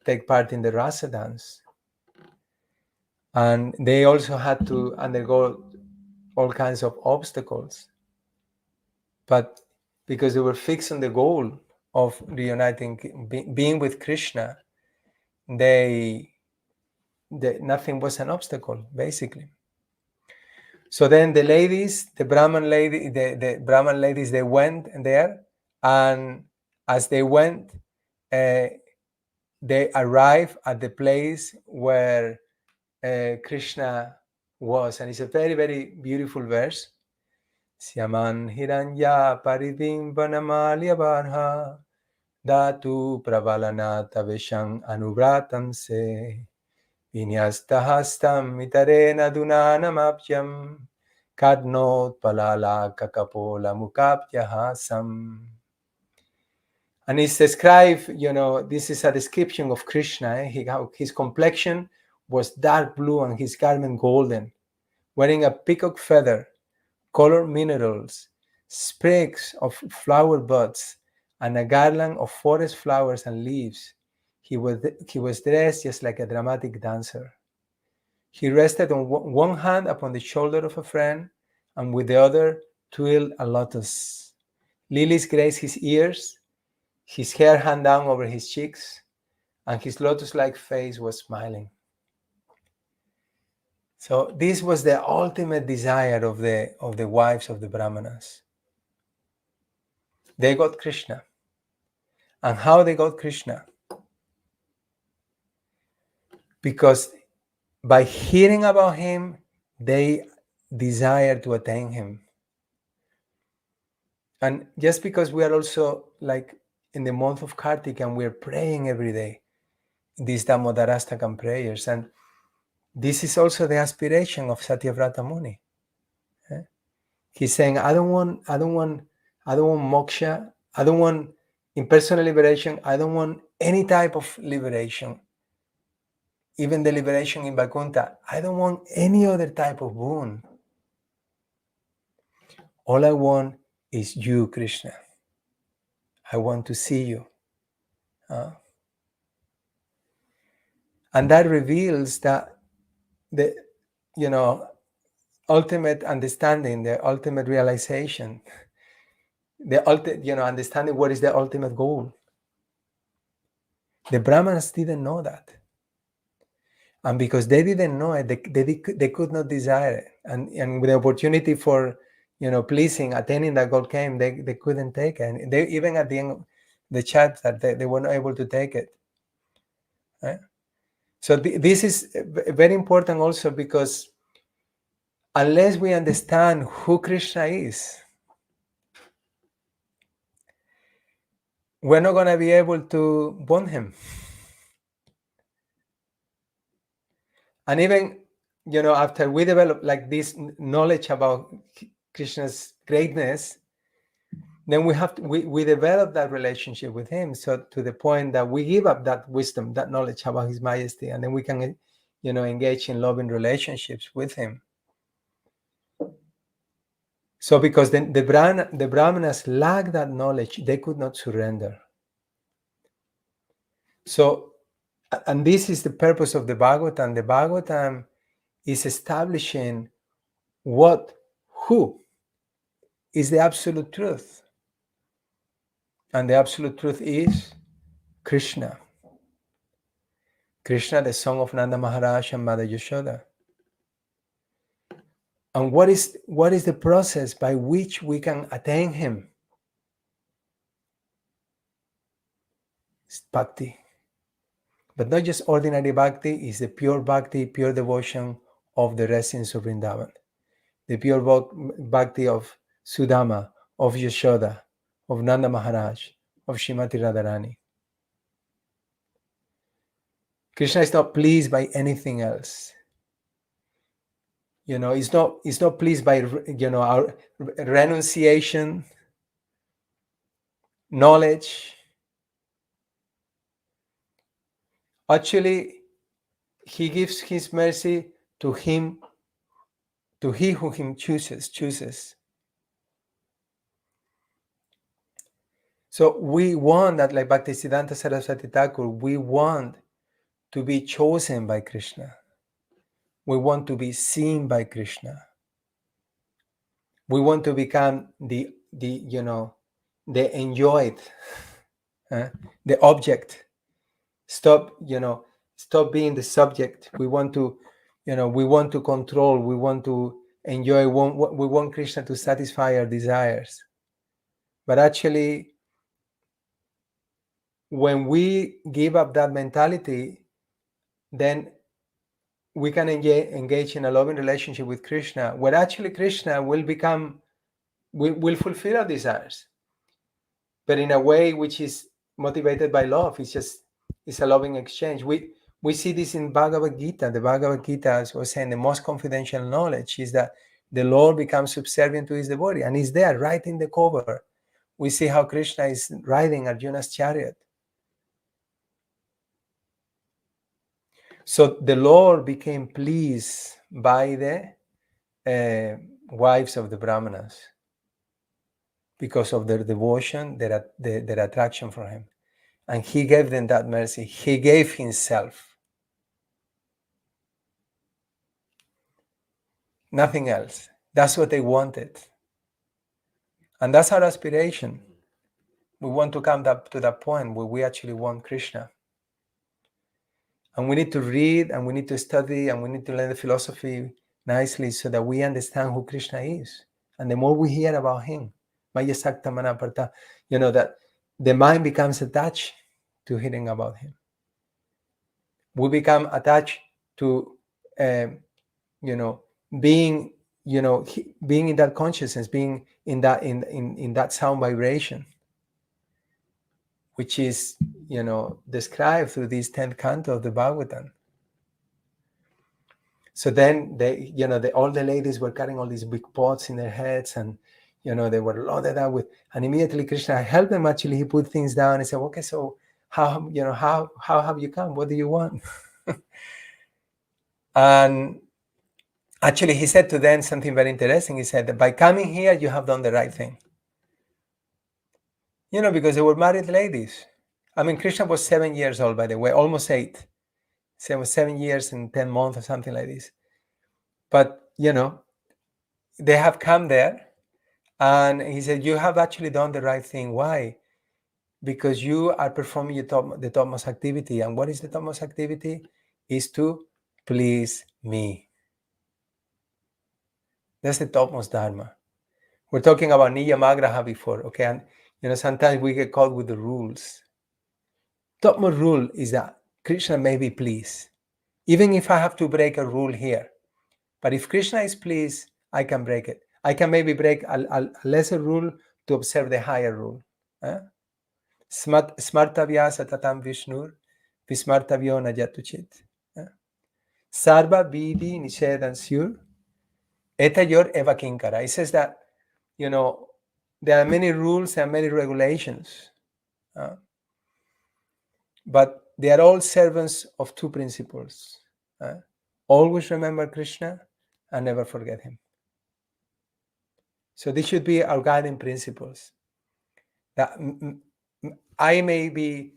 take part in the rasa dance, and they also had to undergo all kinds of obstacles, but because they were fixed on the goal of reuniting, being with Krishna, nothing was an obstacle, basically. So then the Brahman ladies, they went there, and as they went, they arrived at the place where Krishna was, and it's a very, very beautiful verse. Syaman hiranya paribimbanamalia barha datu pravalana taveshang anubratam se vinyastahastam mitarena dunanamapyam kadnot palala kakapola mukapyahasam. And it's described, this is a description of Krishna. His complexion was dark blue and his garment golden, wearing a peacock feather, colored minerals, sprigs of flower buds, and a garland of forest flowers and leaves. He was dressed just like a dramatic dancer. He rested on one hand upon the shoulder of a friend, and with the other twirled a lotus. Lilies graced his ears, his hair hung down over his cheeks, and his lotus-like face was smiling. So this was the ultimate desire of the wives of the Brahmanas. They got Krishna. And how they got Krishna? Because by hearing about him, they desire to attain him. And just because we are also like in the month of Kartika and we're praying every day, these Damodarastakam prayers, and this is also the aspiration of Satyavrata Muni. He's saying, I don't want moksha, I don't want impersonal liberation, I don't want any type of liberation, even the liberation in Vaikuntha. I don't want any other type of boon. All I want is you, Krishna. I want to see you. And that reveals that the ultimate understanding, the ultimate realization, understanding what is the ultimate goal. The Brahmanas didn't know that. And because they didn't know it, they could not desire it. And with the opportunity for, pleasing, attaining that goal came, they couldn't take it. And they, even at the end of the chapter, they were not able to take it. Right? So this is very important also, because unless we understand who Krishna is, we're not going to be able to bond him. And even, after we develop like this knowledge about Krishna's greatness, then we develop that relationship with him, so to the point that we give up that wisdom, that knowledge about his majesty, and then we can, engage in loving relationships with him. So because the Brahmanas lack that knowledge, they could not surrender. So, and this is the purpose of the Bhagavatam. The Bhagavatam is establishing who is the absolute truth. And the absolute truth is Krishna. Krishna, the son of Nanda Maharaj and Mother Yashoda. And what is the process by which we can attain him? It's bhakti. But not just ordinary bhakti, it's the pure bhakti, pure devotion of the residents of Vrindavan. The pure bhakti of Sudama, of Yashoda, of Nanda Maharaj, of Srimati Radharani. Krishna is not pleased by anything else. He's not pleased by, our renunciation, knowledge. Actually, he gives his mercy to him, to he who him chooses. So we want that, like Bhaktisiddhanta Saraswati Thakur, we want to be chosen by Krishna. We want to be seen by Krishna. We want to become the enjoyed, the object. Stop being the subject. We want to control. We want to enjoy. We want Krishna to satisfy our desires. But actually, when we give up that mentality, then we can engage in a loving relationship with Krishna, where actually Krishna will fulfill our desires, but in a way which is motivated by love. It's a loving exchange. We see this in Bhagavad Gita. The Bhagavad Gita, as I was saying, the most confidential knowledge is that the Lord becomes subservient to his devotee, and he's there right in the cover. We see how Krishna is riding Arjuna's chariot. So the Lord became pleased by the wives of the Brahmanas because of their devotion, their attraction for him. And he gave them that mercy. He gave himself. Nothing else. That's what they wanted. And that's our aspiration. We want to come to that point where we actually want Krishna. And we need to read, and we need to study, and we need to learn the philosophy nicely so that we understand who Krishna is. And the more we hear about him, that the mind becomes attached to hearing about him. We become attached to, being in that consciousness, being in that sound vibration, which is described through this 10th Canto of the Bhagavatam. So then all the ladies were carrying all these big pots in their heads, and they were loaded up with, and immediately Krishna helped them. Actually, he put things down and said, okay, so how have you come? What do you want? And actually, he said to them something very interesting. He said that by coming here, you have done the right thing. Because they were married ladies. I mean, Krishna was 7 years old, by the way, almost 8. So it was 7 years and 10 months or something like this. But, they have come there, and he said, you have actually done the right thing. Why? Because you are performing the topmost activity. And what is the topmost activity? Is to please me. That's the topmost dharma. We're talking about niyamagraha before, okay? And, sometimes we get caught with the rules. Topmost rule is that Krishna may be pleased. Even if I have to break a rule here. But if Krishna is pleased, I can break it. I can maybe break a lesser rule to observe the higher rule. Smartavya satatam vishnur, vismartavyo najatuchit. Sarva vidhi nishedan syur, etayor eva kinkara. It says that, there are many rules and many regulations. But they are all servants of two principles. Always remember Krishna and never forget him. So this should be our guiding principles. That I may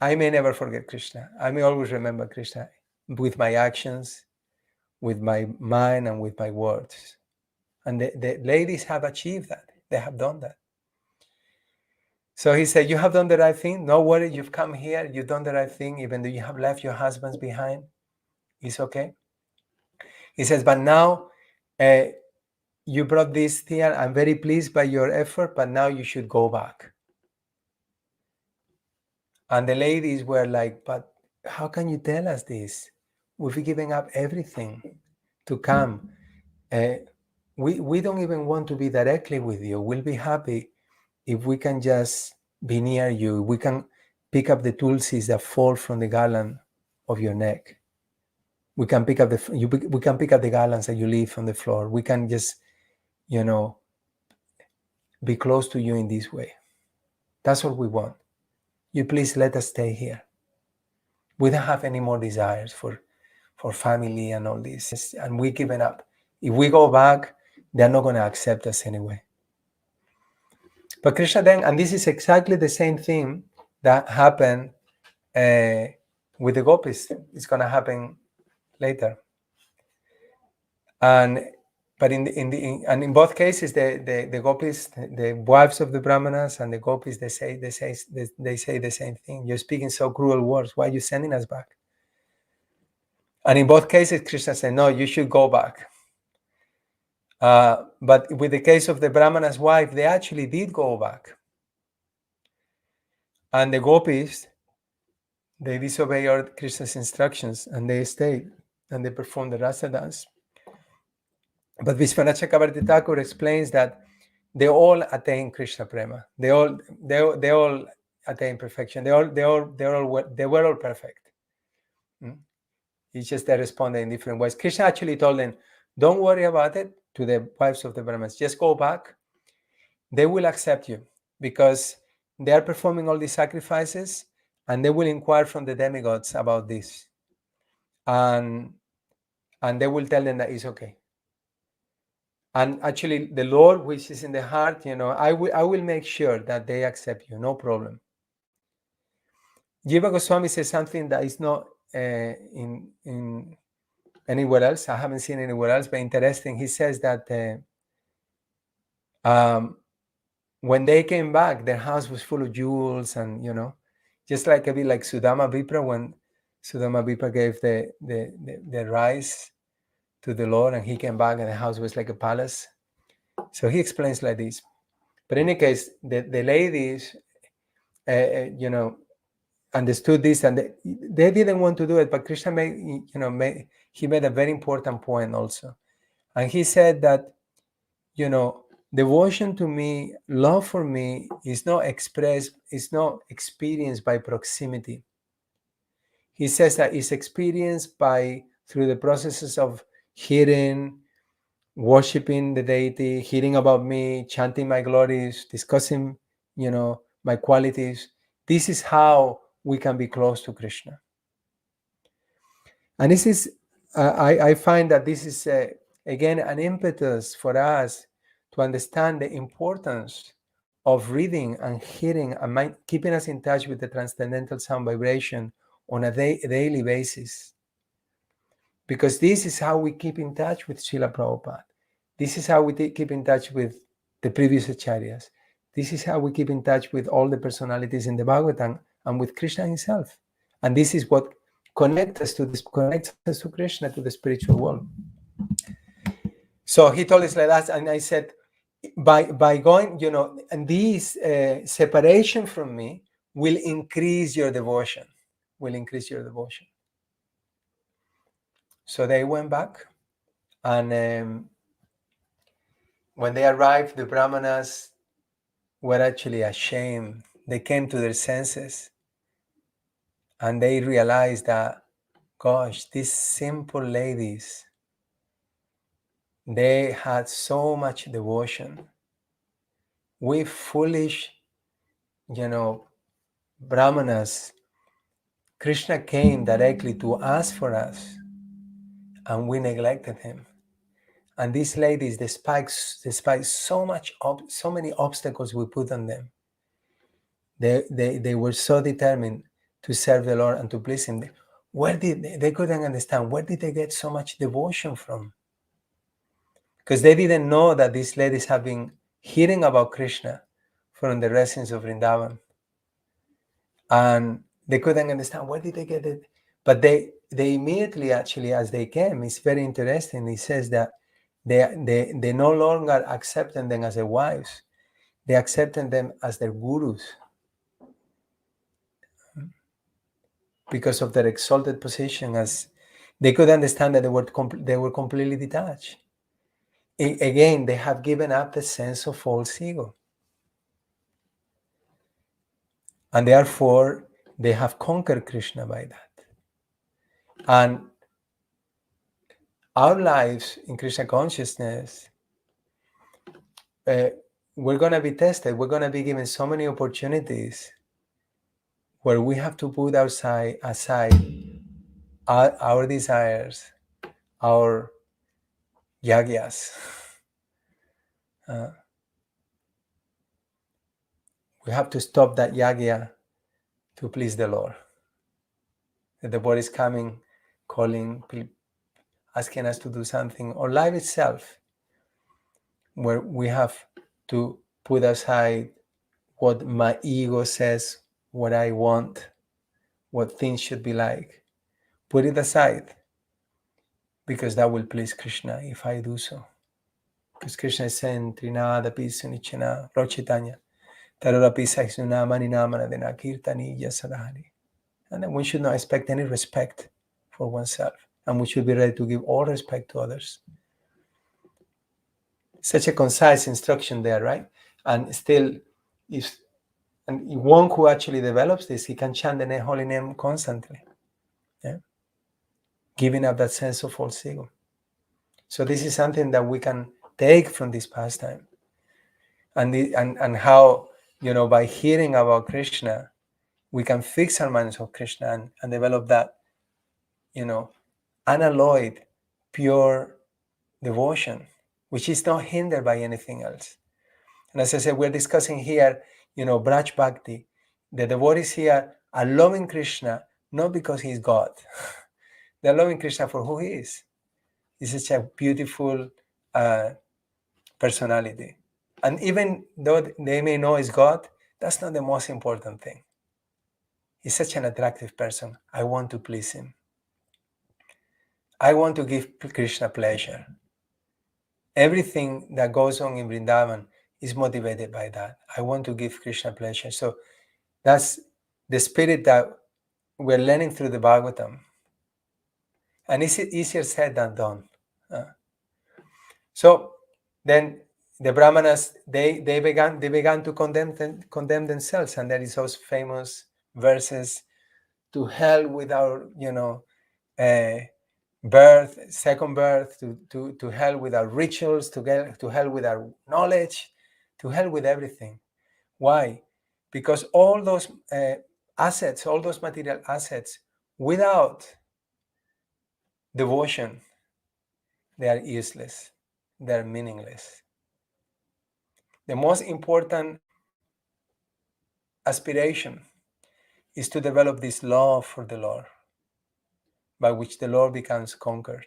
never forget Krishna. I may always remember Krishna with my actions, with my mind, and with my words. And the ladies have achieved that. They have done that. So he said, you have done the right thing. No worry, you've come here. You've done the right thing, even though you have left your husbands behind. It's okay. He says, but now you brought this here. I'm very pleased by your effort, but now you should go back. And the ladies were like, but how can you tell us this? We've given up everything to come. We don't even want to be directly with you. We'll be happy if we can just be near you. We can pick up the tulsis that fall from the garland of your neck. We can pick up we can pick up the garlands that you leave on the floor. We can just, be close to you in this way. That's what we want. You please let us stay here. We don't have any more desires for family and all this, and we're giving up. If we go back, they're not going to accept us anyway. But Krishna then, and this is exactly the same thing that happened with the gopis. It's going to happen later. But in both cases, the gopis, the wives of the Brahmanas and the gopis, they say the same thing. You're speaking so cruel words. Why are you sending us back? And in both cases, Krishna said, no, you should go back. But with the case of the Brahmana's wife, they actually did go back. And the gopis, they disobeyed all Krishna's instructions, and they stayed and they performed the rasa dance. But Vishwanath Chakravarti Thakur explains that they all attain Krishna prema. They all attain perfection. They were all perfect. It's just they responded in different ways. Krishna actually told them, don't worry about it, to the wives of the Brahmanas. Just go back. They will accept you because they are performing all these sacrifices, and they will inquire from the demigods about this. And they will tell them that it's okay. And actually, the Lord, which is in the heart, I will make sure that they accept you, no problem. Jiva Goswami says something that is not in anywhere else. I haven't seen anywhere else, but interesting. He says that when they came back, their house was full of jewels, and just like a bit like Sudama Vipra, when Sudama Vipra gave the rice to the Lord, and he came back and the house was like a palace. So he explains like this. But in any case, the ladies, understood this, and they didn't want to do it. But Krishna made a very important point also, and he said that devotion to me, love for me, is not experienced by proximity. He says that it's experienced through the processes of hearing, worshiping the deity, hearing about me, chanting my glories, discussing, my qualities. This is how we can be close to Krishna. And this is, I find that this is, again, an impetus for us to understand the importance of reading and hearing and keeping us in touch with the transcendental sound vibration on a daily basis. Because this is how we keep in touch with Srila Prabhupada. This is how we keep in touch with the previous acharyas. This is how we keep in touch with all the personalities in the Bhagavatam and with Krishna himself. And this is what connects us to Krishna, to the spiritual world. So he told us like that, and I said, by going, and this separation from me will increase your devotion. So they went back, and when they arrived, the Brahmanas were actually ashamed. They came to their senses, and they realized that, gosh, these simple ladies, they had so much devotion. We foolish, Brahmanas, Krishna came directly to ask for us, and we neglected him. And these ladies, despite so many obstacles we put on them, they were so determined to serve the Lord and to please him. They couldn't understand, where did they get so much devotion from? Because they didn't know that these ladies have been hearing about Krishna from the residents of Vrindavan. And they couldn't understand, where did they get it? But they immediately, actually, as they came, it's very interesting. He says that they no longer accepted them as their wives. They accepted them as their gurus because of their exalted position, as they could understand that they were completely detached. Again, they have given up the sense of false ego. And therefore, they have conquered Krishna by that. And our lives in Krishna consciousness, we're going to be tested. We're going to be given so many opportunities where we have to put aside our desires, our yagyas. We have to stop that yagya to please the Lord. The body is coming, calling, asking us to do something, or life itself, where we have to put aside what my ego says, what I want, what things should be like. Put it aside, because that will please Krishna if I do so. Because Krishna is saying, Trinada Pisa Nichana, Lord Chaitanya, Tarora Pisa Isuna Maninamana Dena Kirtani Yasadhari. And then we should not expect any respect for oneself. And we should be ready to give all respect to others. Such a concise instruction there, right? And still, if one who actually develops this, he can chant the holy name constantly, yeah? Giving up that sense of false ego. So this is something that we can take from this pastime, and how, by hearing about Krishna, we can fix our minds on Krishna and develop that, unalloyed, pure devotion, which is not hindered by anything else. And as I said, we're discussing here, Braj Bhakti. The devotees here are loving Krishna not because he's God. They're loving Krishna for who he is. He's such a beautiful personality. And even though they may know he's God, that's not the most important thing. He's such an attractive person. I want to please him. I want to give Krishna pleasure. Everything that goes on in Vrindavan is motivated by that. I want to give Krishna pleasure. So that's the spirit that we're learning through the Bhagavatam. And it's easier said than done. So then the Brahmanas, they began to condemn themselves. And there is those famous verses, to hell with our, birth, second birth, to hell with our rituals, to hell with our knowledge, to hell with everything. Why? Because all those assets, all those material assets, without devotion, they are useless, they are meaningless. The most important aspiration is to develop this love for the Lord, by which the Lord becomes conquered.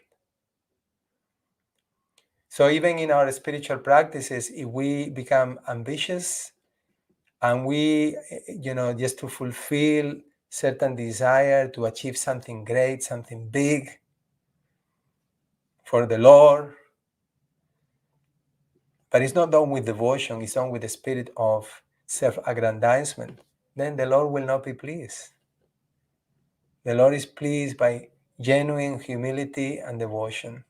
So even in our spiritual practices, if we become ambitious and we, just to fulfill certain desire, to achieve something great, something big for the Lord, but it's not done with devotion, it's done with the spirit of self-aggrandizement, then the Lord will not be pleased. The Lord is pleased by genuine humility and devotion.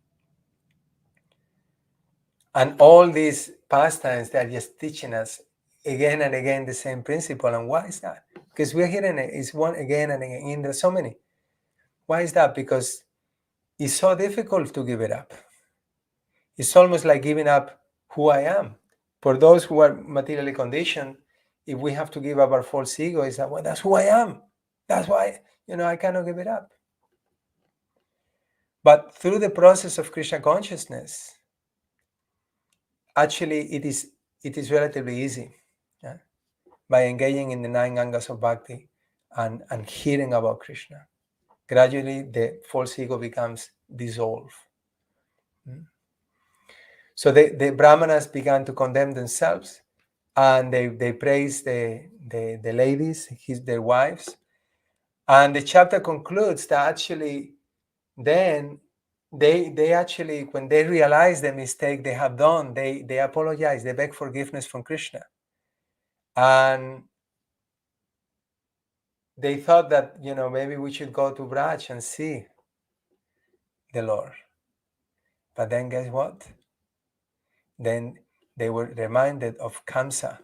And all these pastimes, they are just teaching us again and again the same principle. And why is that? Because we're hearing it, it's one again and again. There's so many. Why is that? Because it's so difficult to give it up. It's almost like giving up who I am. For those who are materially conditioned, if we have to give up our false ego, it's that, well, that's who I am. That's why, I cannot give it up. But through the process of Krishna consciousness, actually it is relatively easy. Yeah? By engaging in the 9 Gangas of Bhakti and hearing about Krishna. Gradually, the false ego becomes dissolved. So the Brahmanas began to condemn themselves, and they praised the ladies, their wives. And the chapter concludes that actually then they actually, when they realize the mistake they have done, they apologize, they beg forgiveness from Krishna. And they thought that, maybe we should go to Braj and see the Lord. But then guess what? Then they were reminded of Kamsa,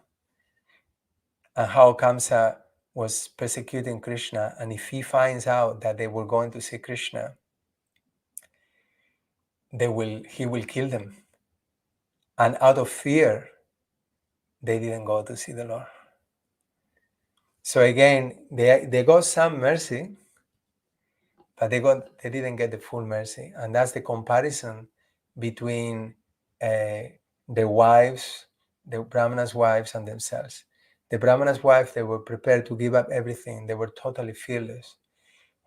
and how Kamsa was persecuting Krishna, and if he finds out that they were going to see Krishna, he will kill them. And out of fear, they didn't go to see the Lord. So again, they got some mercy, but they didn't get the full mercy. And that's the comparison between the wives, the Brahmanas' wives, and themselves. The Brahmanas' wives, they were prepared to give up everything. They were totally fearless.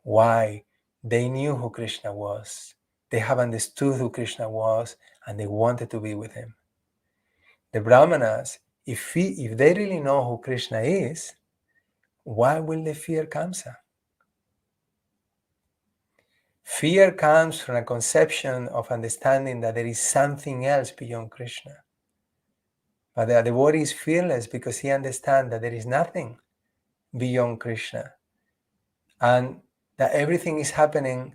Why? They knew who Krishna was. They have understood who Krishna was, and they wanted to be with him. The Brahmanas, if they really know who Krishna is, why will they fear Kamsa? Fear comes from a conception of understanding that there is something else beyond Krishna. But the devotee is fearless because he understands that there is nothing beyond Krishna, and that everything is happening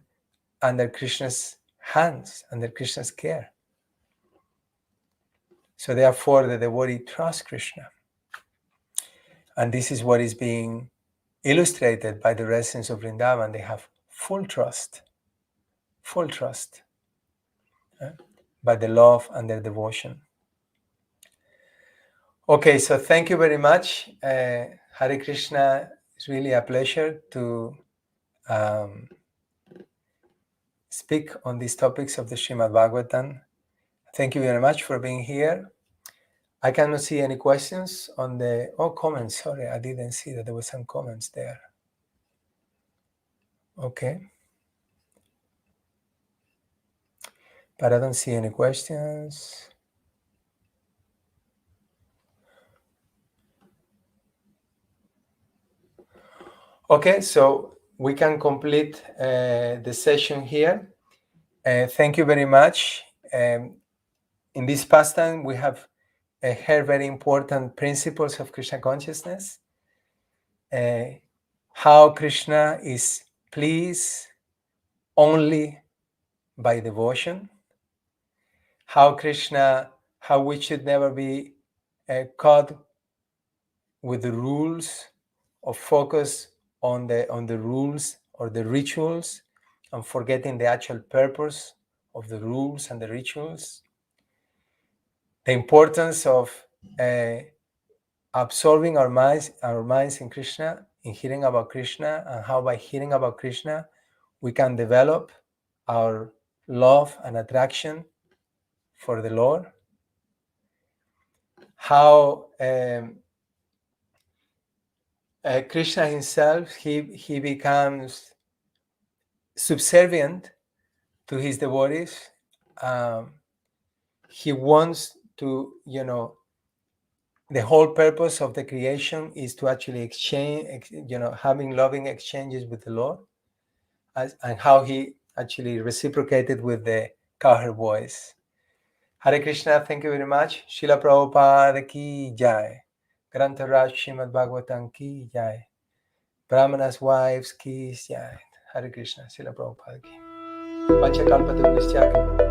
under Krishna's hands, under Krishna's care. So therefore, the devotee trusts Krishna. And this is what is being illustrated by the residents of Vrindavan. They have full trust by the love and their devotion. Okay, so thank you very much. Hare Krishna, it's really a pleasure to speak on these topics of the Śrīmad-Bhāgavatam. Thank you very much for being here. I cannot see any questions on the, comments. Sorry, I didn't see that there were some comments there. Okay. But I don't see any questions. Okay, so we can complete the session here. Thank you very much. In this pastime, we have heard very important principles of Krishna consciousness. How Krishna is pleased only by devotion. How we should never be caught with the rules or focus on the rules or the rituals and forgetting the actual purpose of the rules and the rituals. The importance of absorbing our minds in Krishna, in hearing about Krishna, and how by hearing about Krishna we can develop our love and attraction for the Lord. How Krishna himself, he becomes subservient to his devotees. He wants to, the whole purpose of the creation is to actually exchange, having loving exchanges with the Lord, and how he actually reciprocated with the cowherd boys. Hare Krishna, thank you very much. Srila Prabhupada ki jai. Grantaraj Śrīmad-Bhāgavatam ki jai. Brāhmaṇas Wives ki jai. Hare Krishna, Srila Prabhupada ki. Panchakalpatarusya